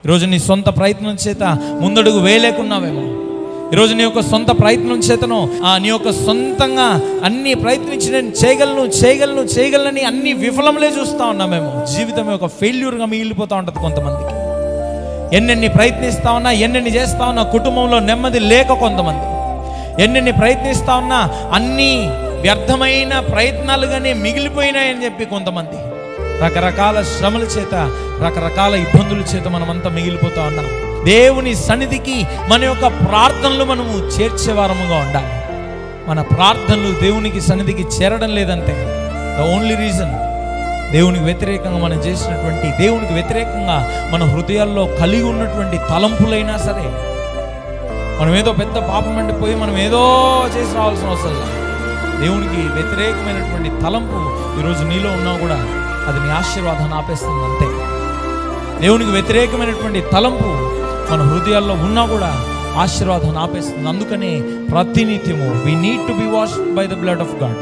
ఈరోజు నీ సొంత ప్రయత్నం చేత ముందడుగు వేయలేకున్నావేమో. ఈరోజు నీ యొక్క సొంత ప్రయత్నం చేతను నీ యొక్క సొంతంగా అన్ని ప్రయత్నించి నేను చేయగలను అన్ని విఫలంలే చూస్తూ ఉన్నామేమో. జీవితం ఒక ఫెయిల్యూర్గా మిగిలిపోతూ ఉంటుంది కొంతమందికి. ఎన్నెన్ని ప్రయత్నిస్తా ఉన్నా, ఎన్నెన్ని చేస్తా ఉన్నా కుటుంబంలో నెమ్మది లేక కొంతమంది, ఎన్నెన్ని ప్రయత్నిస్తా ఉన్నా అన్నీ వ్యర్థమైన ప్రయత్నాలుగానే మిగిలిపోయినాయని చెప్పి కొంతమంది. రకరకాల శ్రమల చేత, రకరకాల ఇబ్బందుల చేత మనమంతా మిగిలిపోతా ఉన్నాం. దేవుని సన్నిధికి మన యొక్క ప్రార్థనలు మనము చేర్చేవారముగా ఉండాలి. మన ప్రార్థనలు దేవునికి సన్నిధికి చేరడం లేదంటే ద ఓన్లీ రీజన్ దేవునికి వ్యతిరేకంగా మనం చేసినటువంటి, దేవునికి వ్యతిరేకంగా మన హృదయాల్లో కలిగి ఉన్నటువంటి తలంపులైనా సరే, మనం ఏదో పెద్ద పాపం అండిపోయి మనం ఏదో చేసి రావాల్సిన అవసరం లేదు. దేవునికి వ్యతిరేకమైనటువంటి తలంపు ఈరోజు నీలో ఉన్నా కూడా అది నీ ఆశీర్వాదాన్ని ఆపేస్తుంది అంతే. దేవునికి వ్యతిరేకమైనటువంటి తలంపు మన హృదయాల్లో ఉన్నా కూడా ఆశీర్వాదాన్ని ఆపేస్తుంది. అందుకనే ప్రతినిత్యము we need to be washed by the blood of God.